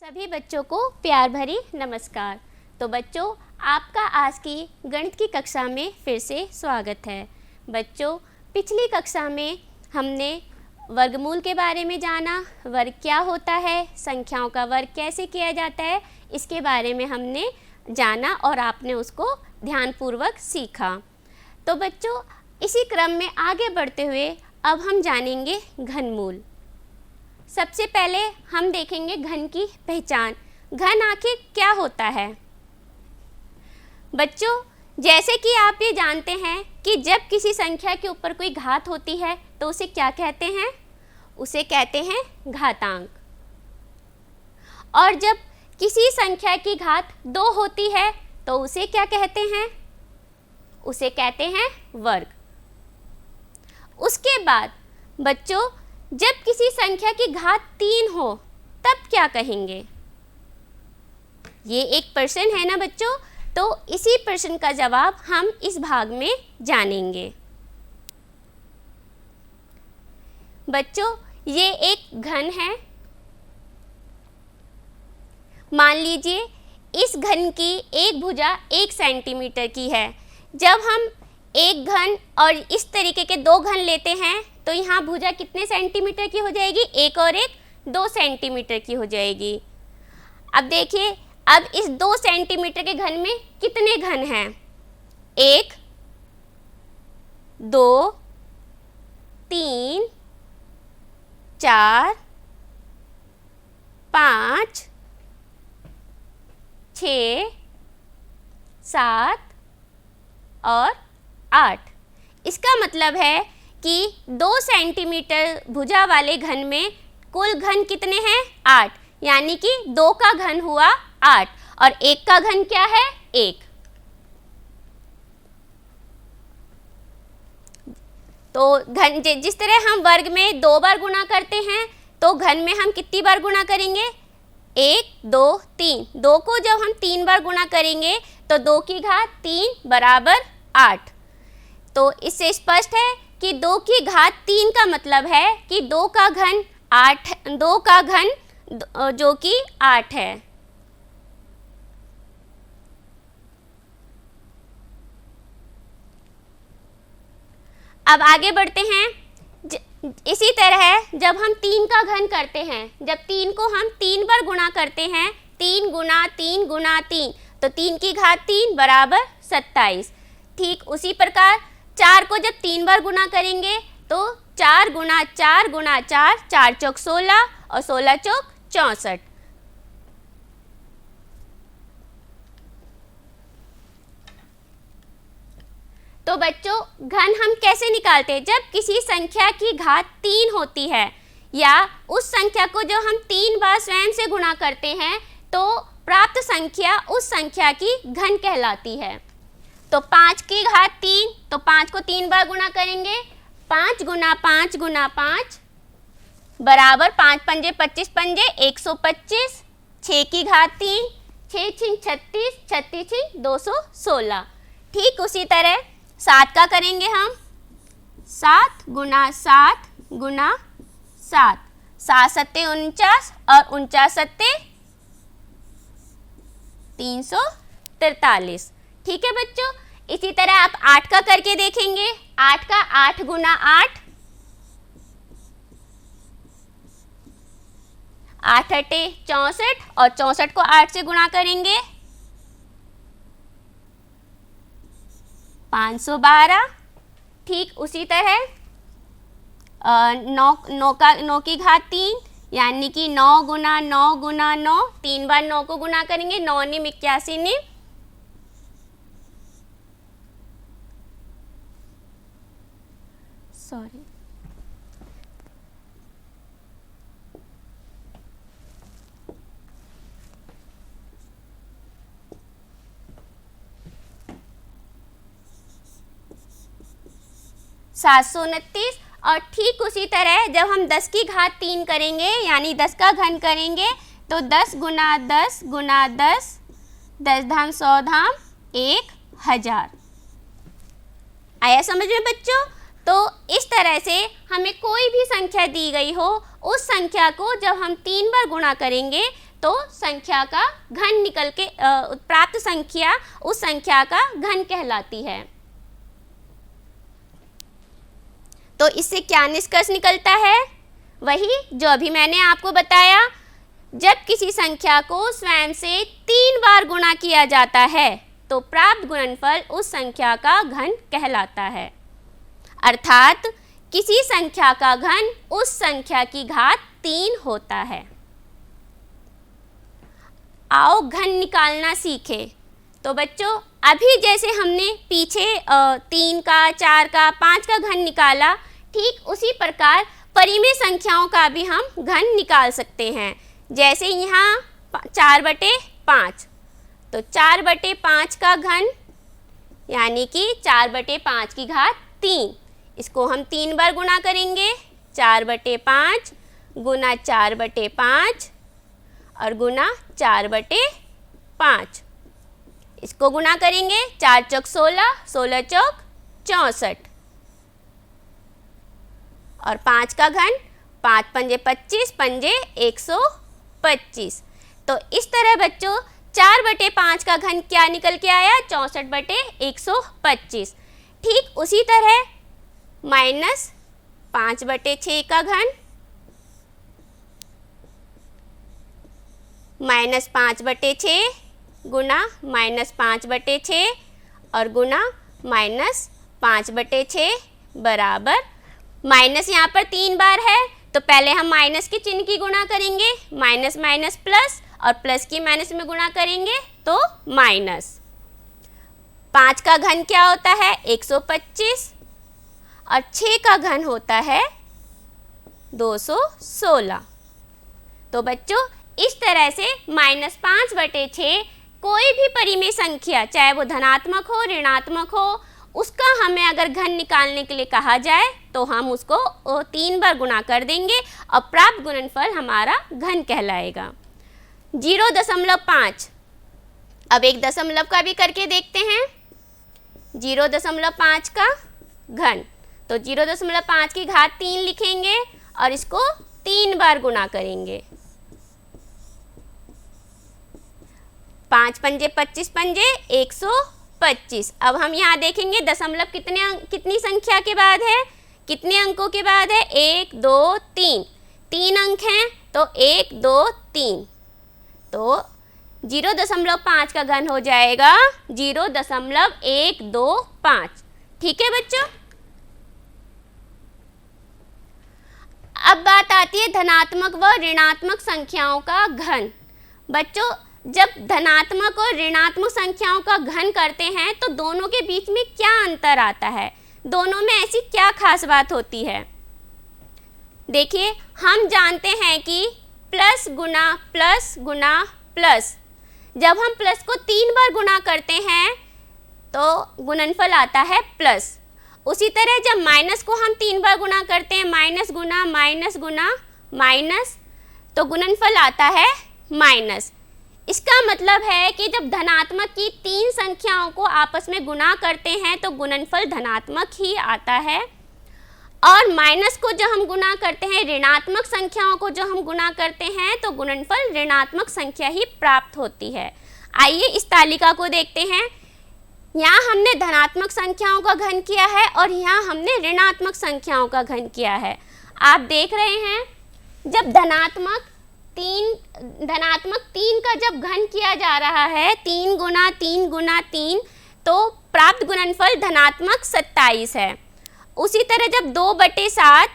सभी बच्चों को प्यार भरी नमस्कार। तो बच्चों, आपका आज की गणित की कक्षा में फिर से स्वागत है। बच्चों, पिछली कक्षा में हमने वर्गमूल के बारे में जाना, वर्ग क्या होता है, संख्याओं का वर्ग कैसे किया जाता है, इसके बारे में हमने जाना और आपने उसको ध्यानपूर्वक सीखा। तो बच्चों, इसी क्रम में आगे बढ़ते हुए अब हम जानेंगे घनमूल। सबसे पहले हम देखेंगे घन की पहचान। घन आखिर क्या होता है? बच्चों, जैसे कि आप ये जानते हैं कि जब किसी संख्या के ऊपर कोई घात होती है तो उसे क्या कहते हैं? उसे कहते हैं घातांक। और जब किसी संख्या की घात 2 होती है तो उसे क्या कहते हैं? उसे कहते हैं वर्ग। उसके बाद बच्चों, जब किसी संख्या की घात 3 हो तब क्या कहेंगे? ये एक प्रश्न है ना बच्चों, तो इसी प्रश्न का जवाब हम इस भाग में जानेंगे। बच्चों, ये एक घन है। मान लीजिए इस घन की एक भुजा 1 सेंटीमीटर की है। जब हम एक घन और इस तरीके के 2 घन लेते हैं तो यहाँ भुजा कितने सेंटीमीटर की हो जाएगी? 1 और 1 2 सेंटीमीटर की हो जाएगी। अब देखिए, अब इस 2 सेंटीमीटर के घन में कितने घन हैं? 1 2 3 4 5 6 7 और 8। इसका मतलब है कि 2 सेंटीमीटर भुजा वाले घन में कुल घन कितने हैं? 8, यानी कि 2 का घन हुआ 8 और 1 का घन क्या है? 1। तो घन जिस तरह हम वर्ग में 2 बार गुणा करते हैं तो घन में हम कितनी बार गुणा करेंगे? 1 2 3। 2 को जब हम 3 बार गुणा करेंगे तो 2 की घात 3 बराबर 8। तो इससे स्पष्ट है कि 2 की घात 3 का मतलब है कि 2 का घन 8, 2 का घन जो कि 8 है। अब आगे बढ़ते हैं। इसी तरह जब हम 3 का घन करते हैं, जब 3 को हम 3 बार गुणा करते हैं, 3 गुना 3 गुना 3, तो 3 की घात 3 बराबर 27। ठीक उसी प्रकार 4 को जब 3 बार गुणा करेंगे तो 4 गुना 4 गुना 4, 4 चौक 16 और 16 चौक 64। तो बच्चों, घन हम कैसे निकालते हैं? जब किसी संख्या की घात 3 होती है या उस संख्या को जो हम 3 बार स्वयं से गुणा करते हैं तो प्राप्त संख्या उस संख्या की घन कहलाती है। तो 5 की घात 3, तो 5 को 3 बार गुणा करेंगे, 5 गुना 5 गुना 5 बराबर 5 पंजे 25 पंजे 125। 6 की घात 3, 6 छिंग 36, 36 छिंग 216। ठीक उसी तरह 7 का करेंगे हम, 7 गुना 7 गुना 7, 7 सत्ते 49 और 49 सत्ते 343। ठीक है बच्चों, इसी तरह आप 8 का करके देखेंगे। 8 का 8 गुना 8, 8 अट्टे 64 और 64 को 8 से गुणा करेंगे 512। ठीक उसी तरह 9 की घात 3, यानी कि 9 गुना 9 गुना 9, 3 बार 9 को गुणा करेंगे, 9 निम 81 निम, सॉरी 729। और ठीक उसी तरह जब हम 10 की घात 3 करेंगे, यानी 10 का घन करेंगे, तो 10 गुना 10 गुना 10, 10 धाम 100 धाम 1000। आया समझ में बच्चों? तो इस तरह से हमें कोई भी संख्या दी गई हो, उस संख्या को जब हम 3 बार गुणा करेंगे तो संख्या का घन निकल के प्राप्त संख्या उस संख्या का घन कहलाती है। तो इससे क्या निष्कर्ष निकलता है? वही जो अभी मैंने आपको बताया, जब किसी संख्या को स्वयं से 3 बार गुणा किया जाता है तो प्राप्त गुणनफल उस संख्या का घन कहलाता है। अर्थात किसी संख्या का घन उस संख्या की घात 3 होता है। आओ घन निकालना सीखें। तो बच्चों, अभी जैसे हमने पीछे 3 का, 4 का, 5 का घन निकाला, ठीक उसी प्रकार परिमेय संख्याओं का भी हम घन निकाल सकते हैं। जैसे यहाँ 4/5, तो 4/5 का घन यानी कि 4/5 की घात 3, इसको हम 3 बार गुणा करेंगे। 4/5 गुना 4/5 और गुना 4/5, इसको गुणा करेंगे। 4 चौक 16, 16 चौक 64 और 5 का घन 5 पंजे 25, पंजे 125। तो इस तरह बच्चों 4/5 का घन क्या निकल के आया? 64/125। ठीक उसी तरह -5/6 का घन, -5/6 गुना -5/6 और गुना -5/6 बराबर, माइनस यहाँ पर 3 बार है तो पहले हम माइनस के चिन्ह की गुणा करेंगे, माइनस माइनस प्लस, और प्लस की माइनस में गुणा करेंगे तो माइनस। 5 का घन क्या होता है? 125 और 6 का घन होता है 216। तो बच्चों इस तरह से -5/6 कोई भी परिमेय संख्या, चाहे वो धनात्मक हो ऋणात्मक हो, उसका हमें अगर घन निकालने के लिए कहा जाए तो हम उसको 3 बार गुणा कर देंगे और प्राप्त गुणनफल हमारा घन कहलाएगा। 0.5, अब एक दशमलव का भी करके देखते हैं। 0.5 का घन, तो 0.5 की घात 3 लिखेंगे और इसको 3 बार गुणा करेंगे। 5 पंजे 25, पंजे 125। अब हम यहाँ देखेंगे दशमलव कितनी संख्या के बाद है, कितने अंकों के बाद है? 1 2 3, 3 अंक हैं तो 1 2 3, तो 0.5 का घन हो जाएगा 0.125। ठीक है बच्चों। अब बात आती है धनात्मक व ऋणात्मक संख्याओं का घन। बच्चों जब धनात्मक और ऋणात्मक संख्याओं का घन करते हैं तो दोनों के बीच में क्या अंतर आता है, दोनों में ऐसी क्या खास बात होती है? देखिए, हम जानते हैं कि प्लस गुना प्लस गुना प्लस, जब हम प्लस को 3 बार गुणा करते हैं तो गुणनफल आता है प्लस। उसी तरह जब माइनस को हम 3 बार गुणा करते हैं, माइनस गुना माइनस, तो गुणनफल आता है माइनस। इसका मतलब है कि जब धनात्मक की 3 संख्याओं को आपस में गुणा करते हैं तो गुणनफल धनात्मक ही आता है, और माइनस को जब हम गुणा करते हैं, ऋणात्मक संख्याओं को जब हम गुणा करते हैं तो गुणनफल ऋणात्मक संख्या ही प्राप्त होती है। आइए इस तालिका को देखते हैं। यहाँ हमने धनात्मक संख्याओं का घन किया है और यहाँ हमने ऋणात्मक संख्याओं का घन किया है। आप देख रहे हैं जब धनात्मक 3 का जब घन किया जा रहा है, 3 गुना 3 गुना 3, तो प्राप्त गुणनफल धनात्मक 27 है। उसी तरह जब 2/7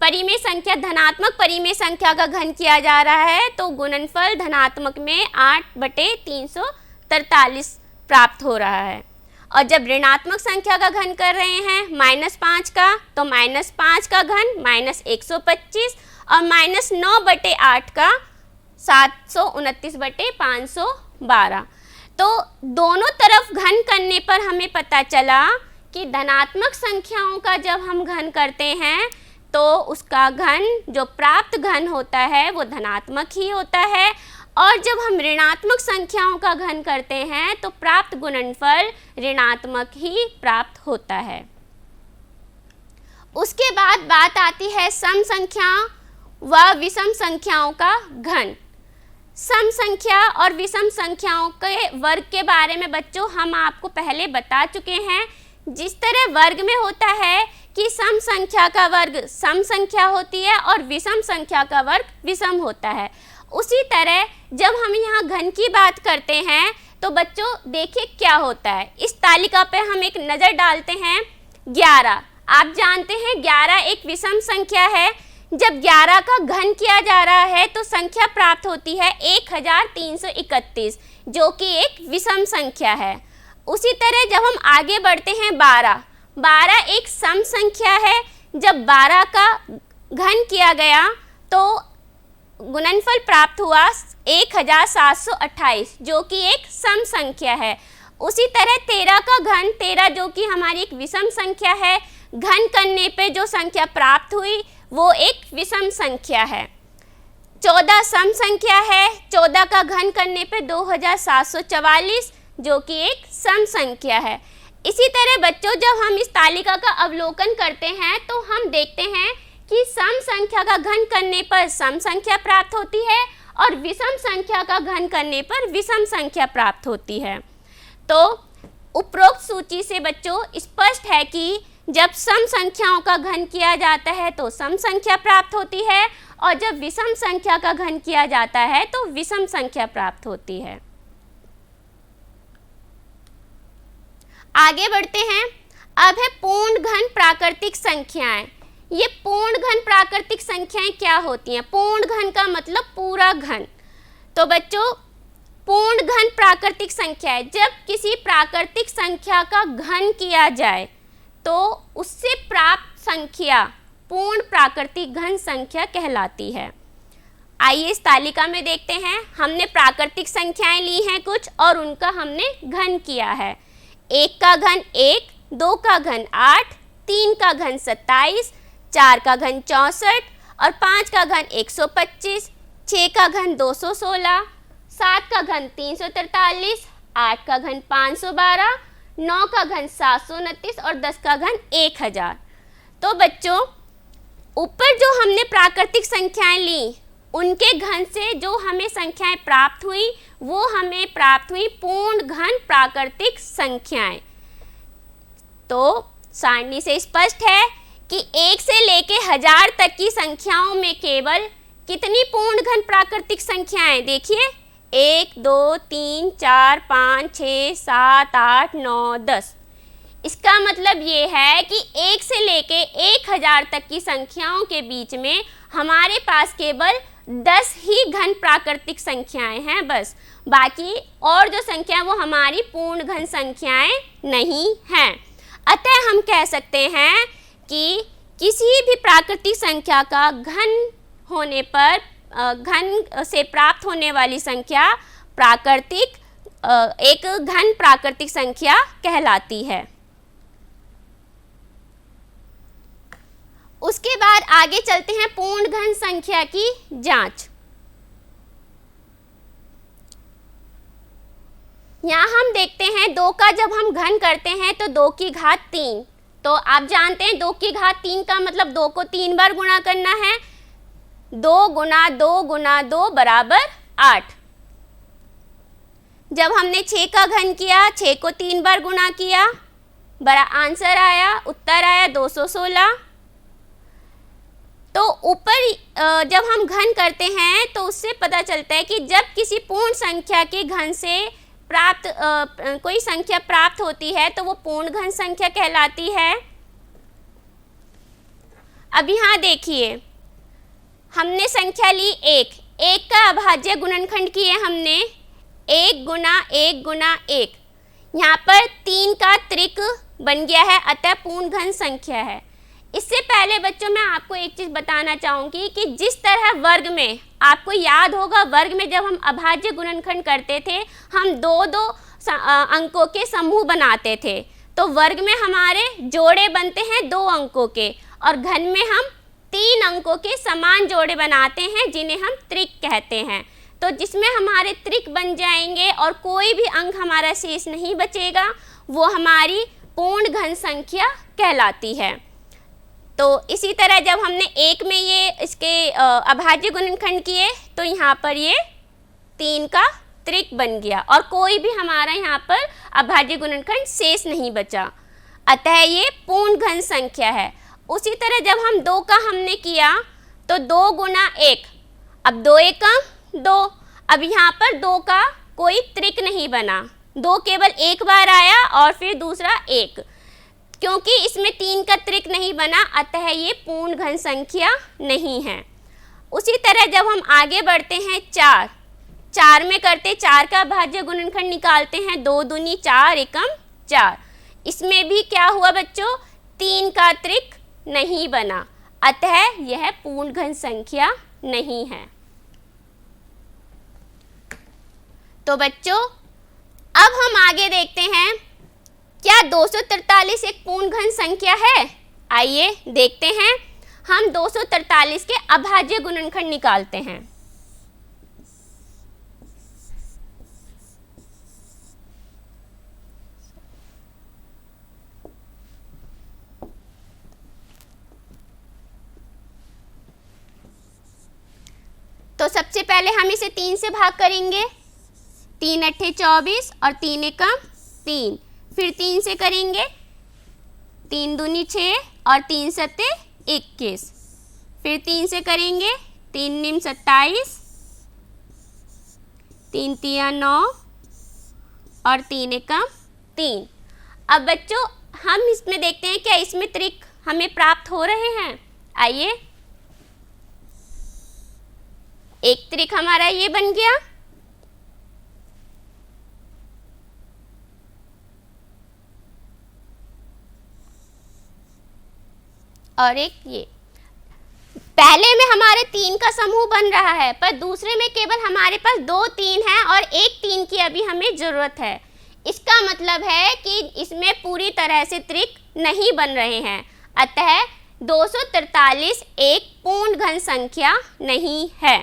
परिमेय संख्या, धनात्मक परिमेय संख्या का घन किया जा रहा है तो गुणनफल धनात्मक में 8/343 प्राप्त हो रहा है। और जब ऋणात्मक संख्या का घन कर रहे हैं -5 का, तो -5 का घन -125 और -9/8 का 729/512। तो दोनों तरफ घन करने पर हमें पता चला कि धनात्मक संख्याओं का जब हम घन करते हैं तो उसका घन, जो प्राप्त घन होता है वो धनात्मक ही होता है, और जब हम ऋणात्मक संख्याओं का घन करते हैं तो प्राप्त गुणनफल ऋणात्मक ही प्राप्त होता है। उसके बाद बात आती है सम संख्याओं व विषम संख्याओं का घन। सम संख्या और विषम संख्याओं के वर्ग के बारे में बच्चों हम आपको पहले बता चुके हैं। जिस तरह वर्ग में होता है कि सम संख्या का वर्ग सम संख्या होती है और विषम संख्या का वर्ग विषम होता है, उसी तरह जब हम यहाँ घन की बात करते हैं तो बच्चों देखिए क्या होता है। इस तालिका पे हम एक नज़र डालते हैं। 11, आप जानते हैं 11 एक विषम संख्या है। जब 11 का घन किया जा रहा है तो संख्या प्राप्त होती है 1331, जो कि एक विषम संख्या है। उसी तरह जब हम आगे बढ़ते हैं 12 एक सम संख्या है। जब 12 का घन किया गया तो गुणनफल प्राप्त हुआ 1728, जो कि एक सम संख्या है। उसी तरह 13 का घन 13, जो कि हमारी एक विषम संख्या है, घन करने पे जो संख्या प्राप्त हुई वो एक विषम संख्या है। 14 सम संख्या है। 14 का घन करने पे 2744, जो कि एक सम संख्या है। इसी तरह बच्चों जब हम इस तालिका का अवलोकन करते हैं तो हम देखते हैं कि सम संख्या का घन करने पर सम संख्या प्राप्त होती है और विषम संख्या का घन करने पर विषम संख्या प्राप्त होती है। तो उपरोक्त सूची से बच्चों स्पष्ट है कि जब सम संख्याओं का घन किया जाता है तो सम संख्या प्राप्त होती है और जब विषम संख्या का घन किया जाता है तो विषम संख्या प्राप्त होती है। आगे बढ़ते हैं। अब है पूर्ण घन प्राकृतिक संख्याएं। ये पूर्ण घन प्राकृतिक संख्याएं क्या होती हैं? पूर्ण घन का मतलब पूरा घन। तो बच्चों पूर्ण घन प्राकृतिक संख्या है जब किसी प्राकृतिक संख्या का घन किया जाए तो उससे प्राप्त संख्या पूर्ण प्राकृतिक घन संख्या कहलाती है। आइए इस तालिका में देखते हैं। हमने प्राकृतिक संख्याएं ली हैं कुछ और उनका हमने घन किया है। 1 का घन 1, 2 का घन 8, 3 का घन 27, 4 का घन 64 और 5 का घन 125, 6 का घन 216, 7 का घन 343, 8 का घन 512, 9 का घन 729 और 10 का घन 1000। तो बच्चों ऊपर जो हमने प्राकृतिक संख्याएं ली उनके घन से जो हमें संख्याएं प्राप्त हुई वो हमें प्राप्त हुई पूर्ण घन प्राकृतिक संख्याएं। तो सारणी से स्पष्ट है कि 1 से लेके 1000 तक की संख्याओं में केवल कितनी पूर्ण घन प्राकृतिक संख्याएं? देखिए 1, 2, 3, 4, 5, 6, 7, 8, 9, 10। इसका मतलब ये है कि 1 से लेके 1000 तक की संख्याओं के बीच में हमारे पास केवल 10 ही घन प्राकृतिक संख्याएं हैं बस। बाकी और जो संख्या वो हमारी पूर्ण घन संख्याएं नहीं हैं। अतः हम कह सकते हैं कि किसी भी प्राकृतिक संख्या का घन होने पर घन से प्राप्त होने वाली संख्या प्राकृतिक एक घन प्राकृतिक संख्या कहलाती है। उसके बाद आगे चलते हैं पूर्ण घन संख्या की जांच। यहाँ हम देखते हैं 2 का जब हम घन करते हैं तो 2 की घात 3। तो आप जानते हैं 2 की घात 3 का मतलब 2 को 3 बार गुणा करना है। 2 गुना 2 गुना 2 बराबर 8। जब हमने 6 का घन किया 6 को 3 बार गुणा किया, बड़ा आंसर आया, उत्तर आया 216। तो ऊपर जब हम घन करते हैं तो उससे पता चलता है कि जब किसी पूर्ण संख्या के घन से प्राप्त कोई संख्या प्राप्त होती है तो वो पूर्ण घन संख्या कहलाती है। अब यहाँ देखिए हमने संख्या ली 1 का अभाज्य गुणनखंड किए हमने 1 गुना 1 गुना 1। यहाँ पर 3 का त्रिक बन गया है, अतः पूर्ण घन संख्या है। इससे पहले बच्चों मैं आपको एक चीज़ बताना चाहूँगी कि जिस तरह वर्ग में आपको याद होगा, वर्ग में जब हम अभाज्य गुणनखंड करते थे हम 2-2 अंकों के समूह बनाते थे। तो वर्ग में हमारे जोड़े बनते हैं 2 अंकों के और घन में हम 3 अंकों के समान जोड़े बनाते हैं जिन्हें हम त्रिक कहते हैं। तो जिसमें हमारे त्रिक बन जाएंगे और कोई भी अंक हमारा शेष नहीं बचेगा, वो हमारी पूर्ण घन संख्या कहलाती है। तो इसी तरह जब हमने 1 में ये इसके अभाज्य गुणनखंड किए तो यहाँ पर ये 3 का त्रिक बन गया और कोई भी हमारा यहाँ पर अभाज्य गुणनखंड शेष नहीं बचा, अतः ये पूर्ण घन संख्या है। उसी तरह जब हम 2 का हमने किया तो 2 गुना 1, अब 2 एकम 2, अब यहाँ पर 2 का कोई त्रिक नहीं बना, 2 केवल एक बार आया और फिर दूसरा 1, क्योंकि इसमें 3 का त्रिक नहीं बना, अतः ये पूर्ण घन संख्या नहीं है। उसी तरह जब हम आगे बढ़ते हैं 4 में करते 4 का अभाज्य गुणनखंड निकालते हैं, 2 दूनी 4 एकम 4, इसमें भी क्या हुआ बच्चों, 3 का त्रिक नहीं बना, अतः यह पूर्ण घन संख्या नहीं है। तो बच्चों अब हम आगे देखते हैं, क्या 243 एक पूर्ण घन संख्या है? आइए देखते हैं, हम 243 के अभाज्य गुणनखंड निकालते हैं। तो सबसे पहले हम इसे 3 से भाग करेंगे, 3 अट्ठे 24 और 3 एकम 3, फिर 3 से करेंगे, 3 दूनी 6 और 3 सत्ते 21, फिर 3 से करेंगे, 3 निम 27, 3 तिया 9 और 3 एकम 3। अब बच्चों हम इसमें देखते हैं क्या इसमें त्रिक हमें प्राप्त हो रहे हैं। आइए, एक त्रिक हमारा ये बन गया, और एक ये, पहले में हमारे 3 का समूह बन रहा है, पर दूसरे में केवल हमारे पास 2 3 है और एक 3 की अभी हमें जरूरत है। इसका मतलब है कि इसमें पूरी तरह से त्रिक नहीं बन रहे हैं, अतः 243 एक पूर्ण घन संख्या नहीं है।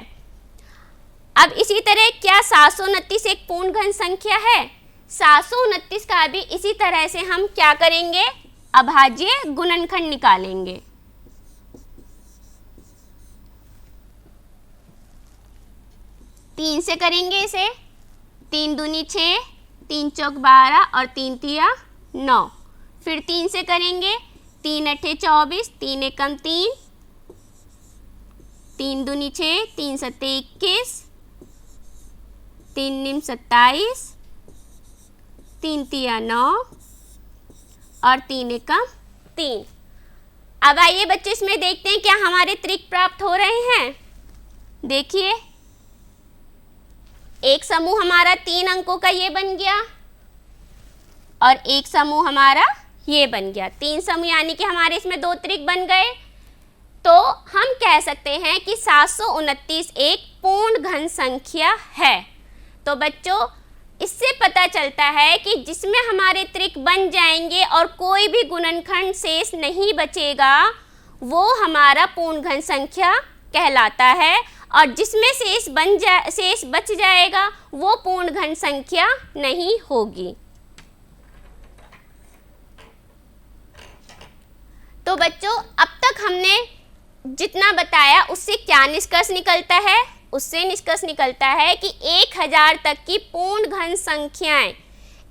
अब इसी तरह क्या 729 एक पूर्ण घन संख्या है? 729 का भी इसी तरह से हम क्या करेंगे, अभाज्य गुणनखंड निकालेंगे। तीन से करेंगे इसे, 3 दूनी 6, 3 चौक 12 और 3 तिया 9, फिर 3 से करेंगे, 3 अट्ठे 24, 3 एकम 3, 3 दूनी 6, 3 सत्ते 21, 3 निम 27, 3 तिया 9 और 3 एकम 3। अब आइए बच्चे इसमें देखते हैं क्या हमारे त्रिक प्राप्त हो रहे हैं। देखिए, एक समूह हमारा 3 अंकों का ये बन गया और एक समूह हमारा ये बन गया, 3 समूह यानी कि हमारे इसमें 2 त्रिक बन गए। तो हम कह सकते हैं कि 729 एक पूर्ण घन संख्या है। तो बच्चों इससे पता चलता है कि जिसमें हमारे त्रिक बन जाएंगे और कोई भी गुणनखंड शेष नहीं बचेगा, वो हमारा पूर्ण घन संख्या कहलाता है, और जिसमें शेष बच जाएगा वो पूर्ण घन संख्या नहीं होगी। तो बच्चों अब तक हमने जितना बताया उससे क्या निष्कर्ष निकलता है? उससे निष्कर्ष निकलता है कि 1000 तक की पूर्ण घन संख्याएं,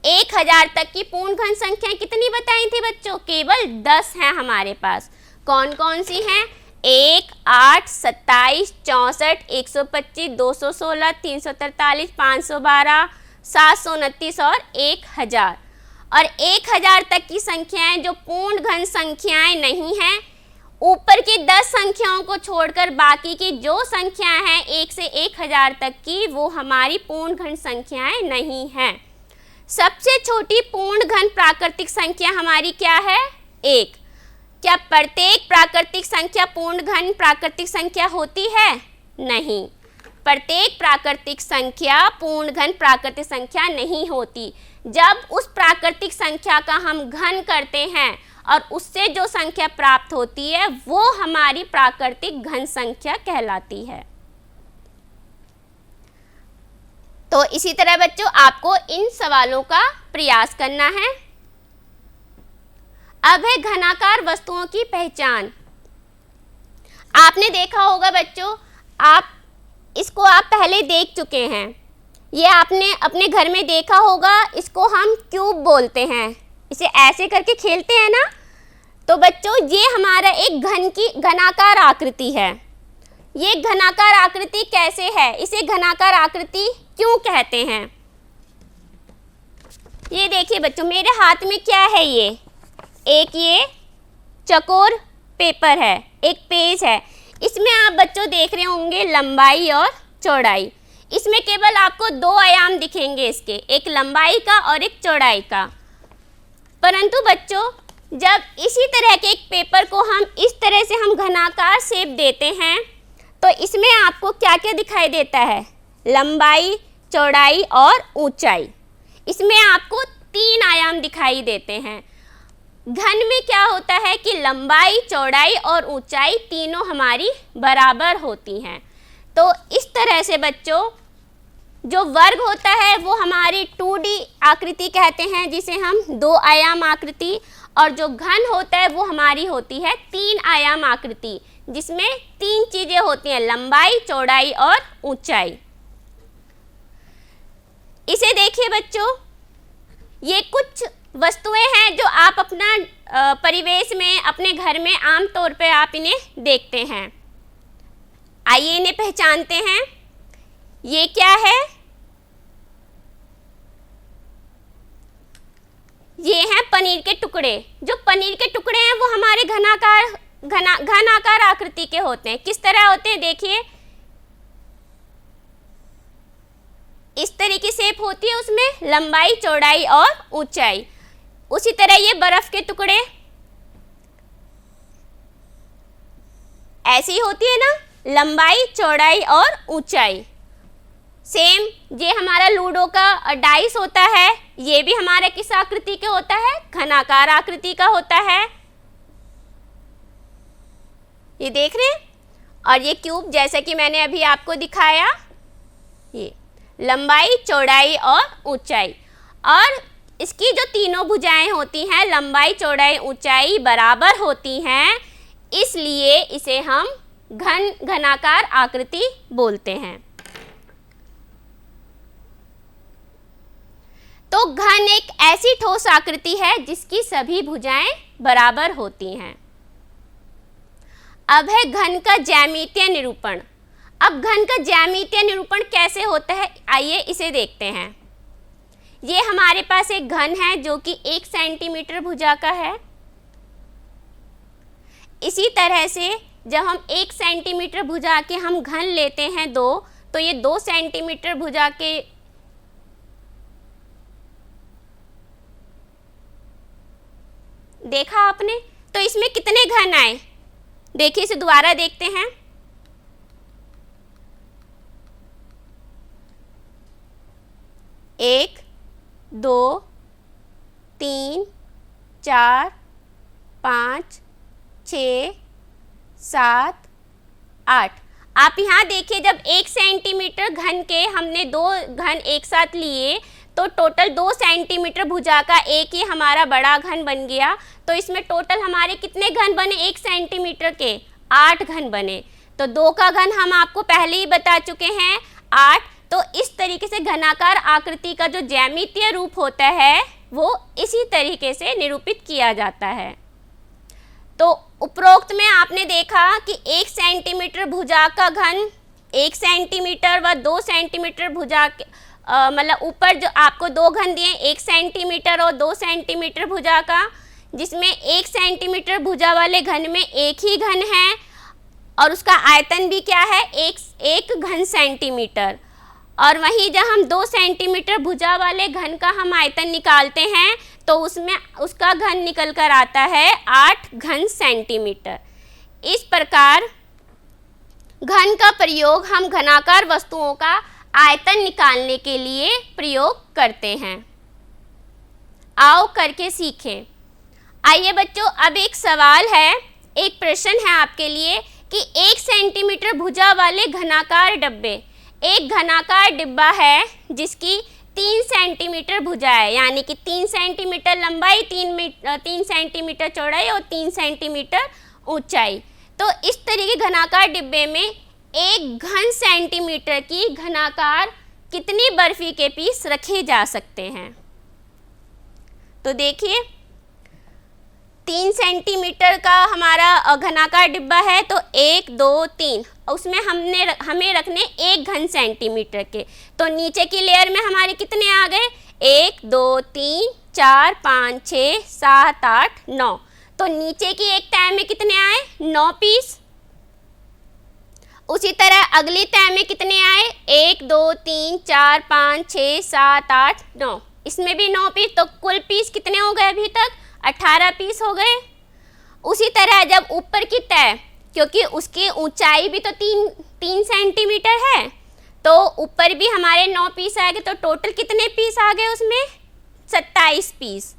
1000 तक की पूर्ण घन संख्याएं कितनी बताई थी बच्चों? केवल 10 हैं हमारे पास। कौन कौन सी हैं? 1, 8, 27, 64, 125, 216, 343, 512, 729 और 1000। और 1000 तक की संख्याएं जो पूर्ण घन संख्याएं नहीं हैं, ऊपर की 10 संख्याओं को छोड़कर बाकी की जो संख्याएं हैं 1 से 1000 तक की, वो हमारी पूर्ण घन संख्याएं नहीं हैं। सबसे छोटी पूर्ण घन प्राकृतिक संख्या हमारी क्या है? 1। क्या प्रत्येक प्राकृतिक संख्या पूर्ण घन प्राकृतिक संख्या होती है? नहीं, प्रत्येक प्राकृतिक संख्या पूर्ण घन प्राकृतिक संख्या नहीं होती। जब उस प्राकृतिक संख्या का हम घन करते हैं और उससे जो संख्या प्राप्त होती है वो हमारी प्राकृतिक घन संख्या कहलाती है। तो इसी तरह बच्चों आपको इन सवालों का प्रयास करना है। अब है घनाकार वस्तुओं की पहचान। आपने देखा होगा बच्चों, आप इसको पहले देख चुके हैं। ये आपने अपने घर में देखा होगा, इसको हम क्यूब बोलते हैं। इसे ऐसे करके खेलते हैं ना। तो बच्चों ये हमारा एक घन की घनाकार आकृति है। ये घनाकार आकृति कैसे है, इसे घनाकार आकृति क्यों कहते हैं? ये देखिए बच्चों, मेरे हाथ में क्या है, ये चकोर पेपर है, एक पेज है। इसमें आप बच्चों देख रहे होंगे लंबाई और चौड़ाई। इसमें केवल आपको 2 आयाम दिखेंगे इसके, एक लंबाई का और एक चौड़ाई का। परंतु बच्चों जब इसी तरह के एक पेपर को हम इस तरह से हम घनाकार शेप देते हैं तो इसमें आपको क्या क्या दिखाई देता है? लंबाई, चौड़ाई और ऊंचाई। इसमें आपको 3 आयाम दिखाई देते हैं। घन में क्या होता है कि लंबाई, चौड़ाई और ऊंचाई तीनों हमारी बराबर होती हैं। तो इस तरह से बच्चों जो वर्ग होता है वो हमारी 2D आकृति कहते हैं, जिसे हम 2 आयाम आकृति, और जो घन होता है वो हमारी होती है 3 आयाम आकृति, जिसमें 3 चीजें होती हैं, लंबाई, चौड़ाई और ऊंचाई। इसे देखिए बच्चों, ये कुछ वस्तुएं हैं जो आप अपना परिवेश में, अपने घर में आमतौर पर आप इन्हें देखते हैं। आइए इन्हें पहचानते हैं। ये क्या है? ये हैं पनीर के टुकड़े। जो पनीर के टुकड़े हैं वो हमारे घन आकार आकृति के होते हैं। किस तरह होते हैं? देखिए इस तरह की शेप होती है, उसमें लंबाई, चौड़ाई और ऊंचाई। उसी तरह ये बर्फ के टुकड़े ऐसी होती है ना, लंबाई, चौड़ाई और ऊंचाई। सेम ये हमारा लूडो का डाइस होता है, ये भी हमारे किस आकृति के होता है? घनाकार आकृति का होता है। ये देख रहे हैं। और ये क्यूब जैसा कि मैंने अभी आपको दिखाया, ये लंबाई, चौड़ाई और ऊंचाई। और इसकी जो तीनों भुजाएं होती हैं, लंबाई, चौड़ाई, ऊंचाई बराबर होती हैं, इसलिए इसे हम घनाकार आकृति बोलते हैं। तो घन एक ऐसी ठोस आकृति है जिसकी सभी भुजाएं बराबर होती हैं। अब है घन का ज्यामितीय निरूपण। अब घन का ज्यामितीय निरूपण कैसे होता है, आइए इसे देखते हैं। ये हमारे पास एक घन है जो कि 1 सेंटीमीटर भुजा का है। इसी तरह से जब हम 1 सेंटीमीटर भुजा के हम घन लेते हैं 2, तो ये 2 सेंटीमीटर भुजा के देखा आपने। तो इसमें कितने घन आए? देखिए इसे दोबारा देखते हैं। एक, 2, 3, 4, 5, 6, 7, 8। आप यहाँ देखिए, जब 1 सेंटीमीटर घन के हमने 2 घन एक साथ लिए तो टोटल 2 सेंटीमीटर भुजा का एक ही हमारा बड़ा घन बन गया। तो इसमें टोटल हमारे कितने घन बने? 1 सेंटीमीटर के 8 घन बने। तो 2 का घन हम आपको पहले ही बता चुके हैं, 8। तो इस तरीके से घनाकार आकृति का जो ज्यामितीय रूप होता है वो इसी तरीके से निरूपित किया जाता है। तो उपरोक्त में आपने देखा कि 1 सेंटीमीटर भुजा का घन 1 सेंटीमीटर व 2 सेंटीमीटर भुजा के मतलब ऊपर जो आपको 2 घन दिए, 1 सेंटीमीटर और 2 सेंटीमीटर भुजा का, जिसमें 1 सेंटीमीटर भुजा वाले घन में एक ही घन है और उसका आयतन भी क्या है? 1 घन सेंटीमीटर। और वहीं जब हम 2 सेंटीमीटर भुजा वाले घन का हम आयतन निकालते हैं तो उसमें उसका घन निकल कर आता है 8 घन सेंटीमीटर। इस प्रकार घन का प्रयोग हम घनाकार वस्तुओं का आयतन निकालने के लिए प्रयोग करते हैं। आओ करके सीखें। आइए बच्चों, अब एक सवाल है, एक प्रश्न है आपके लिए कि 1 सेंटीमीटर भुजा वाले घनाकार डब्बे, एक घनाकार डिब्बा है जिसकी 3 सेंटीमीटर भुजा है, यानी कि 3 सेंटीमीटर लंबाई, 3 सेंटीमीटर चौड़ाई और 3 सेंटीमीटर ऊंचाई। तो इस तरीके घनाकार डिब्बे में 1 घन सेंटीमीटर की घनाकार कितनी बर्फी के पीस रखे जा सकते हैं? तो देखिए 3 सेंटीमीटर का हमारा घनाकार डिब्बा है, तो 1 2 3, उसमें हमें रखने 1 घन सेंटीमीटर के। तो नीचे की लेयर में हमारे कितने आ गए? 1 2 3 4 5 6 7 8 9। तो नीचे की एक तह में कितने आए? 9 पीस। उसी तरह अगली तह में कितने आए? 1 2 3 4 5 6 7 8 9, इसमें भी 9 पीस। तो कुल पीस कितने हो गए अभी तक? 18 पीस हो गए। उसी तरह जब ऊपर की तह, क्योंकि उसकी ऊंचाई भी तो 3 सेंटीमीटर है, तो ऊपर भी हमारे 9 पीस आ गए। तो टोटल कितने पीस आ गए उसमें? 27 पीस।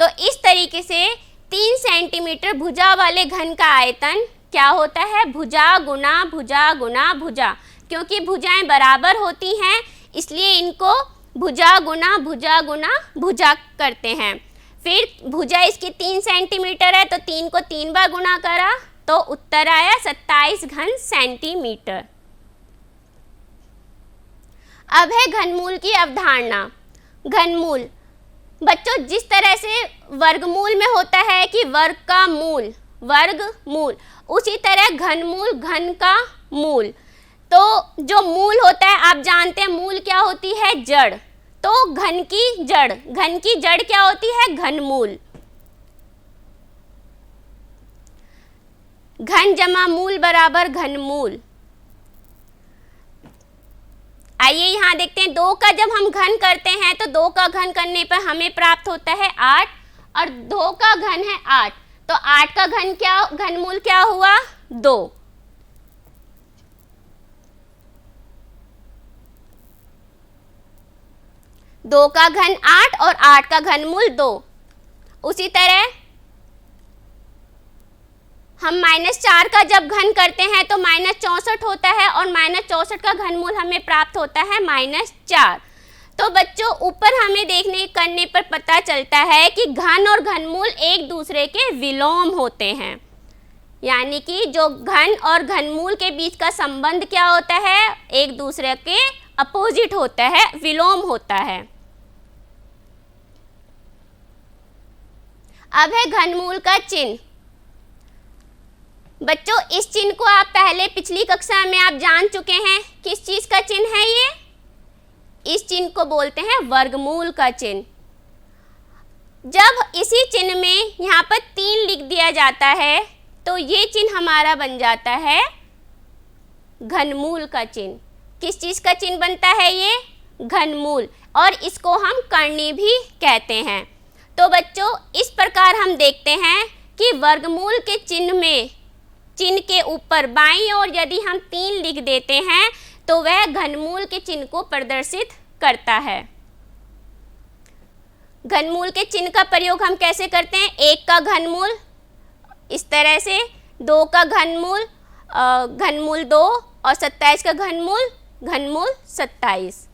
तो इस तरीके से 3 सेंटीमीटर भुजा वाले घन का आयतन क्या होता है? भुजा गुना भुजा गुना भुजा। क्योंकि भुजाएं बराबर होती हैं, इसलिए इनको भुजा गुना भुजा करते हैं। फिर भुजा इसकी 3 सेंटीमीटर है, तो 3 को 3 बार गुना करा तो उत्तर आया 27 घन सेंटीमीटर। अब है घनमूल की अवधारणा। घनमूल बच्चों, जिस तरह से वर्गमूल में होता है कि वर्ग का मूल, वर्गमूल, उसी तरह घनमूल घन का मूल। तो जो मूल होता है, आप जानते हैं मूल क्या होती है? जड़। तो घन की जड़ क्या होती है? घनमूल। घन जमा मूल बराबर घनमूल। आइए यहाँ देखते हैं, 2 का जब हम घन करते हैं तो 2 का घन करने पर हमें प्राप्त होता है 8, और 2 का घन है 8, तो 8 का घनमूल क्या हुआ? 2। 2 का घन 8 और 8 का घनमूल 2। उसी तरह हम -4 का जब घन करते हैं तो -64 होता है, और -64 का घनमूल हमें प्राप्त होता है -4। तो बच्चों, ऊपर हमें करने पर पता चलता है कि घन और घनमूल एक दूसरे के विलोम होते हैं। यानी कि जो घन और घनमूल के बीच का संबंध क्या होता है? एक दूसरे के अपोजिट होता है, विलोम होता है। अब है घनमूल का चिन्ह। बच्चों, इस चिन्ह को आप पहले पिछली कक्षा में आप जान चुके हैं। किस चीज का चिन्ह है ये? इस चिन्ह को बोलते हैं वर्गमूल का चिन्ह। जब इसी चिन्ह में यहाँ पर 3 लिख दिया जाता है तो ये चिन्ह हमारा बन जाता है घनमूल का चिन्ह। किस चीज का चिन्ह बनता है ये? घनमूल। और इसको हम करनी भी कहते हैं। तो बच्चों, इस प्रकार हम देखते हैं कि वर्गमूल के चिन्ह के ऊपर बाईं ओर यदि हम 3 लिख देते हैं तो वह घनमूल के चिन्ह को प्रदर्शित करता है। घनमूल के चिन्ह का प्रयोग हम कैसे करते हैं? 1 का घनमूल इस तरह से, 2 का घनमूल घनमूल 2, और 27 का घनमूल 27।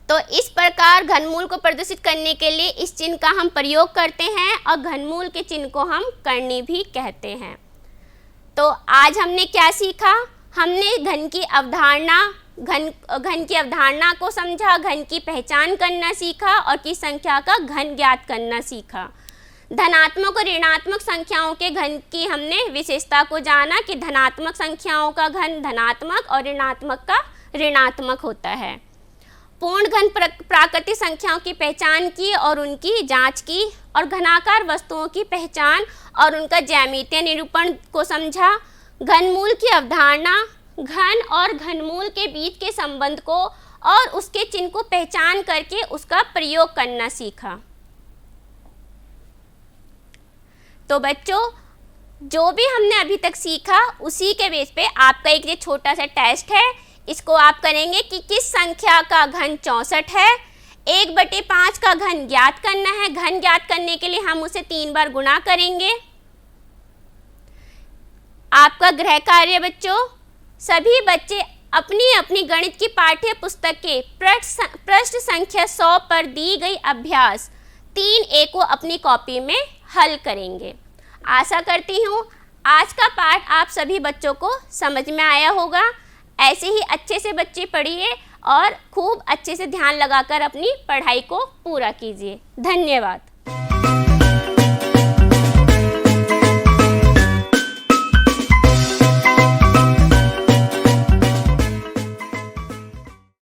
तो इस प्रकार घनमूल को प्रदर्शित करने के लिए इस चिन्ह का हम प्रयोग करते हैं, और घनमूल के चिन्ह को हम करनी भी कहते हैं। तो आज हमने क्या सीखा? हमने घन की अवधारणा को समझा, घन की पहचान करना सीखा, और की संख्या का घन ज्ञात करना सीखा। धनात्मक और ऋणात्मक संख्याओं के घन की हमने विशेषता को जाना कि धनात्मक संख्याओं का घन धनात्मक और ऋणात्मक का ऋणात्मक होता है। पूर्ण घन प्राकृतिक संख्याओं की पहचान की और उनकी जांच की, और घनाकार वस्तुओं की पहचान और उनका ज्यामितीय निरूपण को समझा। घनमूल की अवधारणा, घन और घनमूल के बीच के संबंध को और उसके चिन्ह को पहचान करके उसका प्रयोग करना सीखा। तो बच्चों, जो भी हमने अभी तक सीखा उसी के बेस पे आपका एक ये छोटा सा टेस्ट है। इसको आप करेंगे कि किस संख्या का घन 64 है। 1/5 का घन ज्ञात करना है। घन ज्ञात करने के लिए हम उसे 3 बार गुणा करेंगे। आपका गृह कार्य बच्चों, सभी बच्चे अपनी अपनी गणित की पाठ्य पुस्तक के पृष्ठ संख्या 100 पर दी गई अभ्यास 3A को अपनी कॉपी में हल करेंगे। आशा करती हूँ आज का पाठ आप सभी बच्चों को समझ में आया होगा। ऐसे ही अच्छे से बच्चे पढ़िए और खूब अच्छे से ध्यान लगाकर अपनी पढ़ाई को पूरा कीजिए। धन्यवाद।